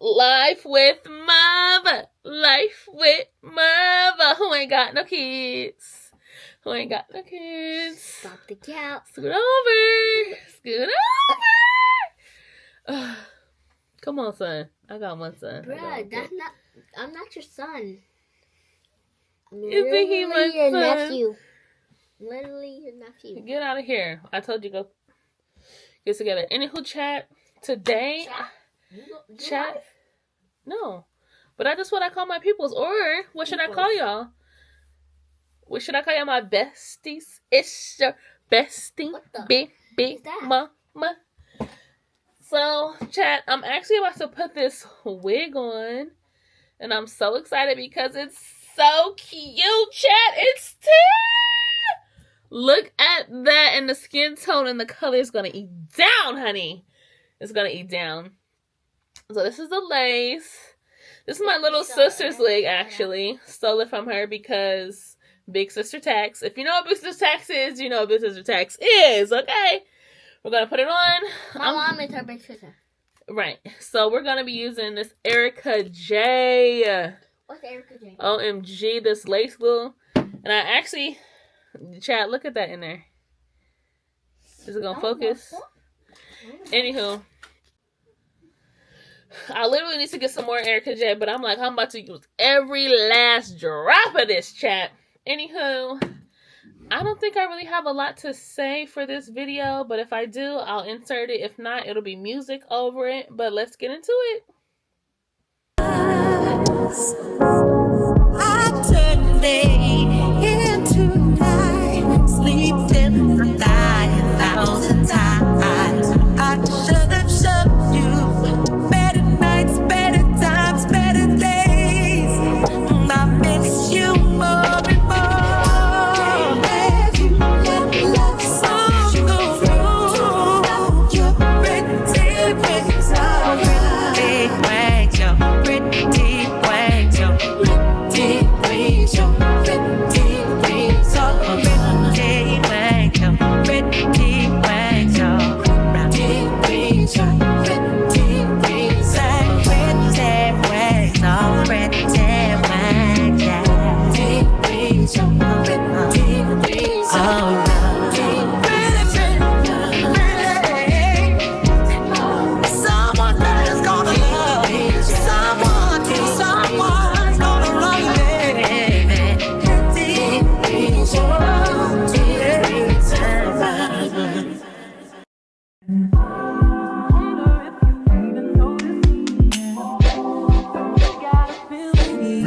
Life with Muvvaa. Life with Muvvaa. Who ain't got no kids? Who ain't got no kids? Stop the count. Scoot over. Scoot over. Come on, son. I got one son. Bruh, that's not. I'm not your son. I'm Isn't he my your son? nephew. Literally your nephew. Get out of here. I told you go get together. Anywho, chat. Today. Chat. No. But that's what I call my peoples. Or what should I call y'all? What should I call y'all? My besties? It's your bestie. Big mama. So, chat, I'm actually about to put this wig on. And I'm so excited because it's so cute, chat. It's tea. Look at that. And the skin tone and the color is going to eat down, honey. It's going to eat down. So this is the lace. This is my little sister's wig, actually. Stole it from her because Big Sister Tax. If you know what Big Sister Tax is, you know what Big Sister Tax is, okay? We're going to put it on. My mom is her big sister. Right. So we're going to be using this Erika J. What's Erika J? OMG, this lace glue. And I actually, chat, look at that in there. Is it going to focus? Anywho. I literally need to get some more Erika J, but I'm about to use every last drop of this, chat. Anywho, I don't think I really have a lot to say for this video, but if I do, I'll insert it. If not, it'll be music over it, but let's get into it. I turn day into night, sleeping and dying 1,000 times. I should have shoved you. Better nights, better times, better days. And I miss you more and more. You let love song go through. You're pretty, pretty, so pretty, pretty,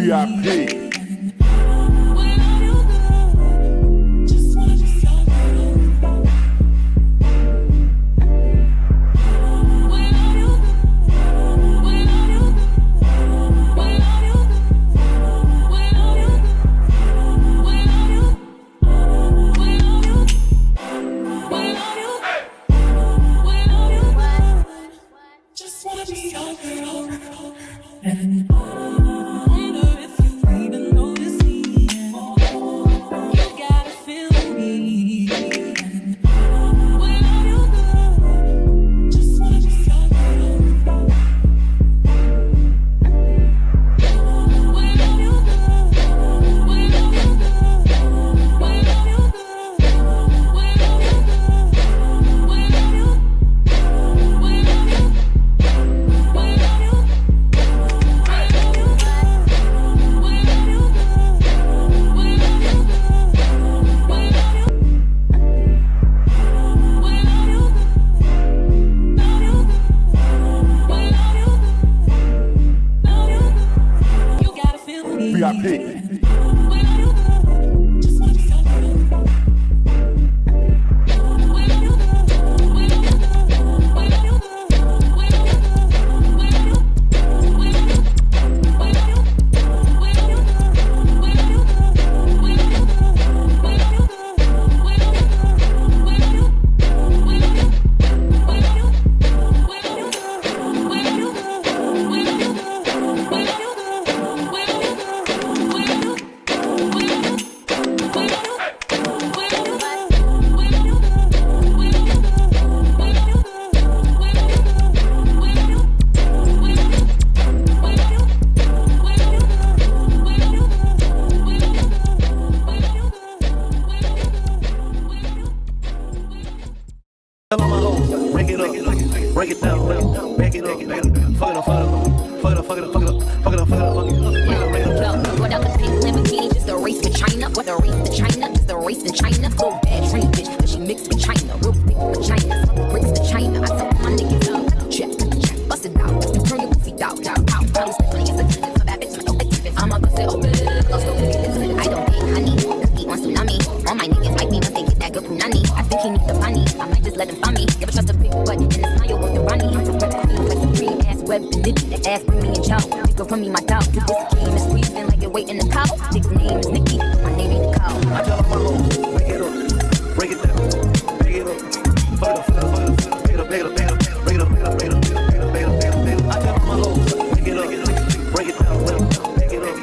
VIP. Just wanna be your girl. And I wonder if you need break it down, back it up, fuck it up, fuck it up, fuck it up, fuck it up, fuck it up, fuck it up, fuck it up, fuck it up. Without the pink Lamborghini, just a race with China. What a race to China, just a race in China. Go bad, dream bitch, but she mixed with China. Real thick with China, some bricks to China. I told my niggas up, check, bust it out, turn your goofy out. I'm a bust it open, go so quick, I don't think I need cookie on tsunami. All my niggas like me, but they get that good punani. I think he needs the funny, I might just let him find me. Never trust a big butt, and the smile with the Ronnie. I'm like the green ass web, and nitty, the ass bring me a chow. Nigga run me my dog, this game is squeezing like you're waiting to cow. Nigga's name is Nicky, my name ain't the cow. I tell my hoes, break it up, break it down, break it up, fuck it up, fuck it up, fuck it up, break it up, break it up, break it up, break it up, break it up, break it up, break it up, break it up. I tell my hoes, break it up, break it down, break it up,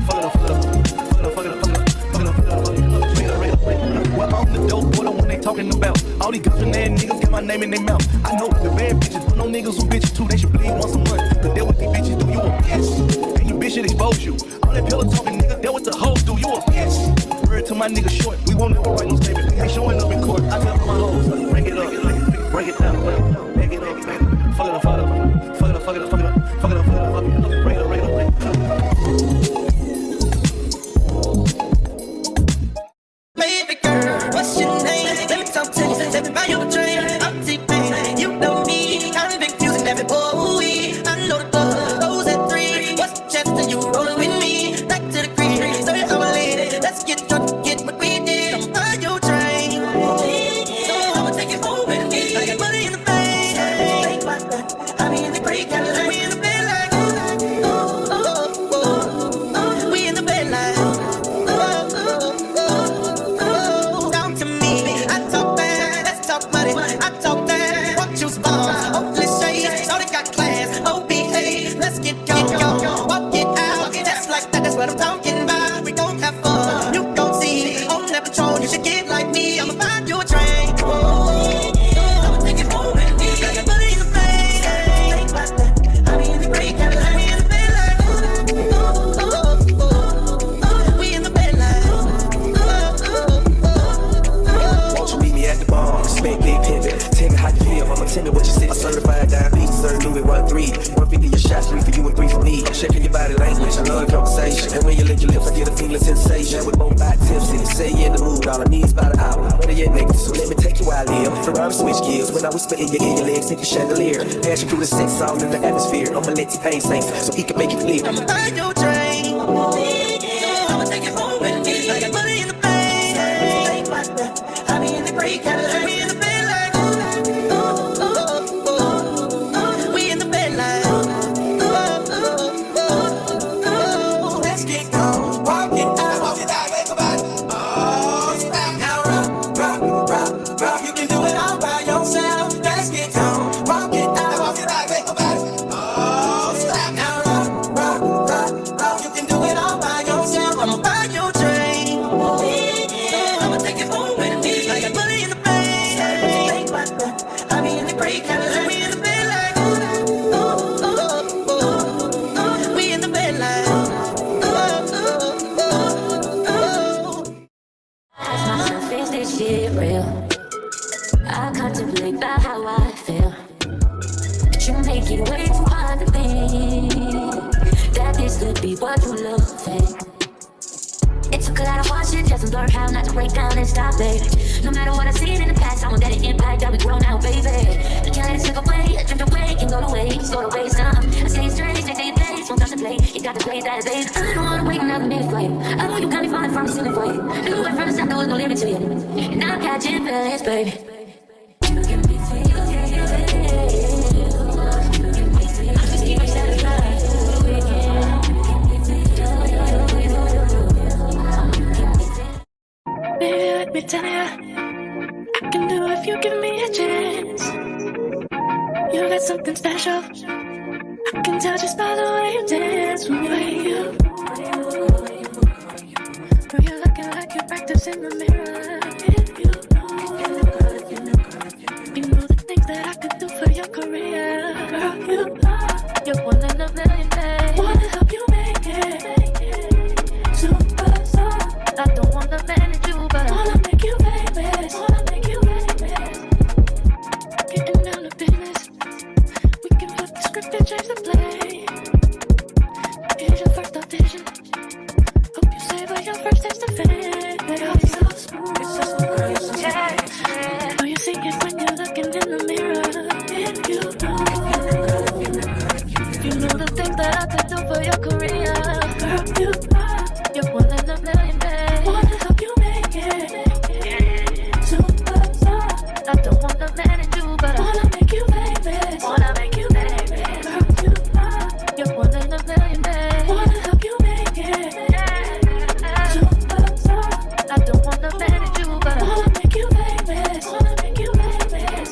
fuck it up, fuck it up, fuck it up, fuck it up, fuck it up, fuck it up, fuck it up, fuck it up, break it up, break it up, break it up. Well, I'm the dope boy, the one they talking about. All these guns and niggas got my name in their mouth. I know the bad bitches, but no niggas who bitches too. They should bleed once a month. To deal with these bitches, do you a bitch? And your bitch should expose you. All that pillow talking nigga, deal with the hoes, do you a bitch? Word to my nigga short, we won't ever write no statement. We ain't showing up in court. I tell my hoes, break it up, break it down, break it up, fuck it up, fuck it up, fuck it up, fuck it up, fuck it up, fuck it up, fuck it up, fuck it up, break it up, break it up, break it up. Baby girl, what's your name? Let me talk to you. Let me buy you a drink. I'm T-Pain. You know me. I'm big music, every boy. I know the club. Those at 3. What's the chance that you rollin' with me? Back to the green. So you're our lady. Let's get drunk, get what we did. I'm buy you a drink. So I'ma take it home with me. I got money in the bank. I be in the creek, we in the bed like we in the bed like down to me. I talk bad, let's talk money. I talk bad, what you spawn? Hopefully shade, so they got class. Oh, behave, let's get go. Walk it out, just like that. That's what I'm talking about. We gon' have fun. You gon' see on that patrol. You should get like me. I'ma find you a train. I'ma take it home with me. I got money in the bank. I be in the creek, we in the bed like we in the bed like Won't you meet me at the bar? Respect big pivot. Tell me how you feel. I'ma tell me what you said. A certified diabetes, serve Louis 1-3. 150 your shots, 3 for you and 3 for me. Checking your body language, I love the conversation. And when you lick your lips, I get a feeling sensation. With both back tips, and say you in the mood. All I need is about an hour. Better yet, nigga, so let me take you where I live. Ferrari switch gears. When I whisper in your ear, your legs hit the chandelier. Passion through the sex, all in the atmosphere. I'ma let T-Pain sing, so he can make you clear. I'ma buy you a drink. I'ma take it home with me. I got money in the bank. I be in the creek, we in the bed like we in the bed like let's get gone. Walk it out, wake up out. Oh, stop now, rock. You can do it all by yourself. Let's get gone. Walk it out, wake up out. Oh, stop now, rock. You can do it all by yourself. I'ma buy you a drink. I'ma take it home with me. I got money in the bank. I be in the creek, we in the bed like we in the bed like Ask myself, is this shit real? I contemplate about how I feel. But you make it way too hard to think that this could be what you love. It took a lot of hard shit just to learn how not to break down and stop, baby. No matter what I've seen in the past, I want that impact that we grow now, baby. You can't let it slip away, drift away, can go to waste, go to waste time. I stay straight, stay to your place, won't touch the plate. You got to play that, baby. I don't wanna wait another minute for you. I know you got me falling from the ceiling for you. I knew it from the start, there was no limit to you. And I'm catching feelings, baby. You can be sweet, you can be sweet. I just keep my satisfied. Baby, let me tell ya, I can do if you give me a chance. You got something special, I can tell just by the way you dance. When you're looking like you practice in the mirror. You know the things that I could do for your career. Girl, you're one in a million, babe. Wanna help you make it superstar. I don't wanna manage you, but I wanna make you famous. Getting down to business. that I could do for your career. Girl, you're one in a million, babe. Wanna help you make it. Superstar. I don't wanna manage you, but I wanna make you famous. Wanna make you famous. Girl, you're one in a million, babe. Wanna help you make it. Superstar. I don't wanna manage you, but I wanna make you famous. Wanna make you famous.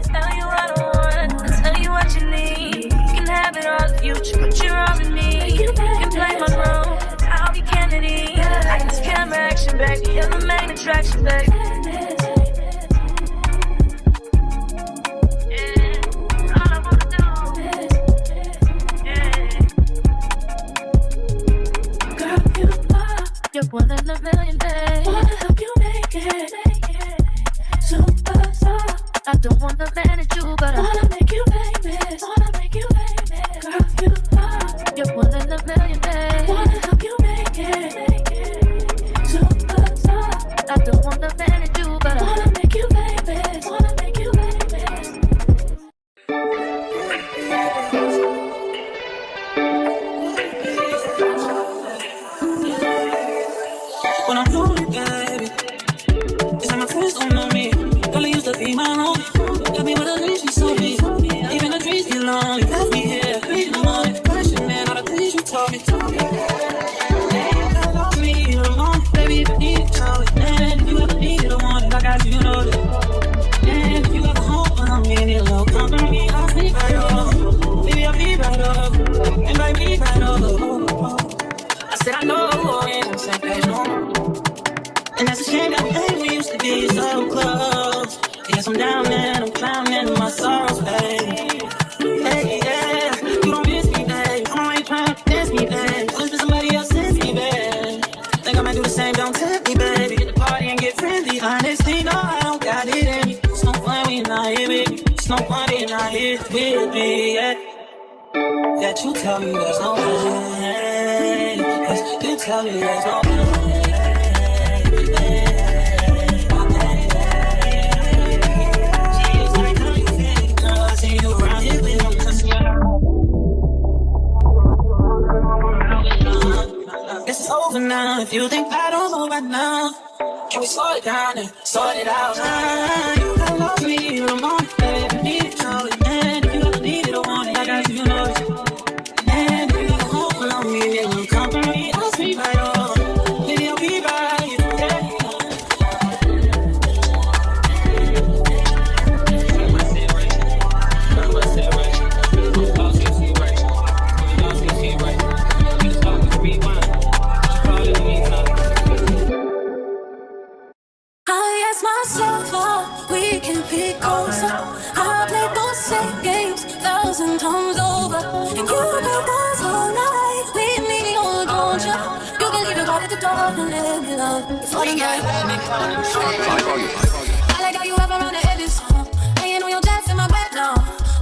Tell you what I want, tell you what you need. You can have it all if you put your arm in me. You can play my role, I'll be Kennedy. I can camera action back, you're the main attraction back. You're one in a million, babe. Wanna help you make it. Superstar. I don't wanna manage you, but I wanna make you famous. Wanna make you famous. Girl, you're one in a million, babe. Wanna help you make it. Superstar. I don't wanna manage you, but I wanna make you famous. Wanna make you famous. When I'm lonely, baby, it's like my friends don't know me. Girl, you used to be my homie. Got me with a leash, you saw me. Even the trees get lonely. Left me here, 3 in the morning. Questioning all the things you told me. I love me, you're alone. Baby, if you need it, call it. And if you ever need it, I want it. I got you, you know that. And if you ever home when I'm in it, low company, I'll sleep right over. Baby, I'll be right over. Invite me right over. I said I know we're in the same page, no more. And that's a shame that way we used to be so close. Yes, I'm down and I'm clowning my sorrows, babe. Hey, yeah, you don't miss me, babe. I'm already trying to dance me, babe. Wish that somebody else sends me, babe. Think I might do the same, don't tempt me, baby. Get the party and get friendly. Honestly, no, I don't got it in me. It's no fun when you're not here with me. It's no fun when you're not here with me, yeah. That you tell me there's no way. Yes, you tell me there's no way. It's over now. If you think I don't know right now, can we slow it down and sort it out? You can love me, you're the morning, baby. Need it, call it. And if you ever need it, I want it. I got you, you know it. And if you ever hope along me, then you come for me. I'll sleep right on. Maybe I'll be by you, yeah. I ask myself how we can be closer. I played those same games 1,000 times over. And you make us all night. Leave me on, don't you? You can leave it all at the door and let me love before the night. I like how you wrap around the edges. Laying on your chest in my bed now.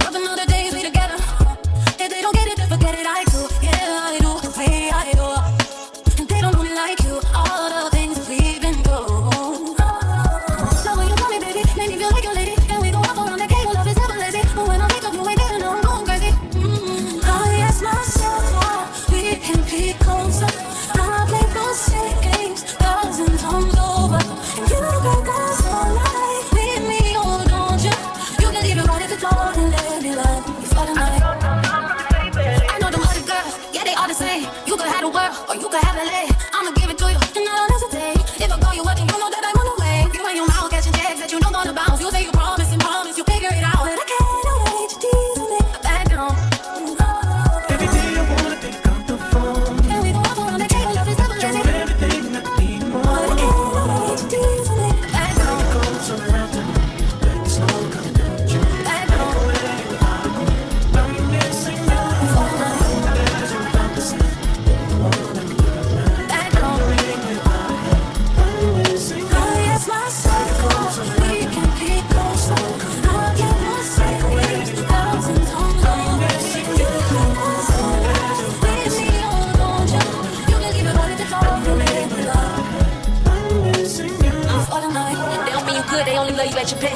Loving all the days we together. If they don't get it, then forget it, I do. Yeah, I do the way I do. And they don't really like you. All the things we've been through. Make me feel like a lady, and we go up around the cable. Love is never lazy, but when I wake up, you ain't there, and I'm going crazy. I ask myself how we can be closer. I play those same games 1,000 times over, and you break us all night. Leave me, oh, don't you? You can leave it right at the door and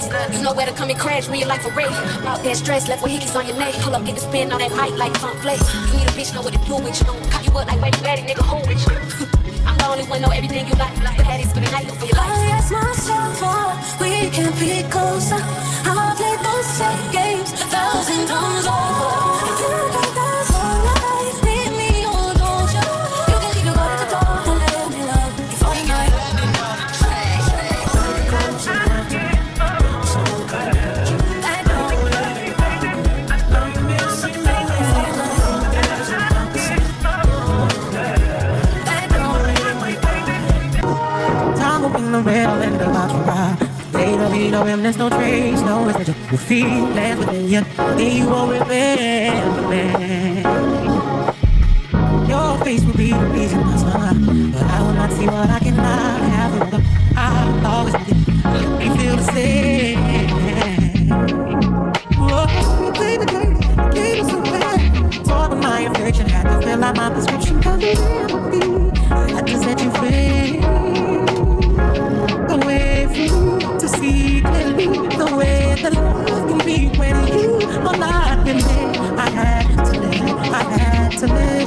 There's nowhere to come and crash when your life a wreck. Out that stress, left with hickeys on your neck. Pull up, get the spin on that mic like funk flake. You need a bitch, know what to do with you. Cop you up like wait, ready, nigga, hold with you. I'm the only one, know everything you like. But that is for the night, look for your life. I ask myself, we can be closer. I'll play those same games 1,000 times over. If you think that's all right, leave me or don't you? You can leave your God at the door and let me love you for the night. Time will bring the real end of our ride. There'll be no him, there's no trace, no residual. You feel less within you, then you won't remember me. Your face will be the reason I smile, but I will not see what I cannot have. I'll always make you feel the same. Oh, baby, baby, so bad. Talk with my affection, had to fill out my prescription. Cause I had to set you free. Away from you to see clearly the way that love can be when you are not in there. I had to live, I had to live.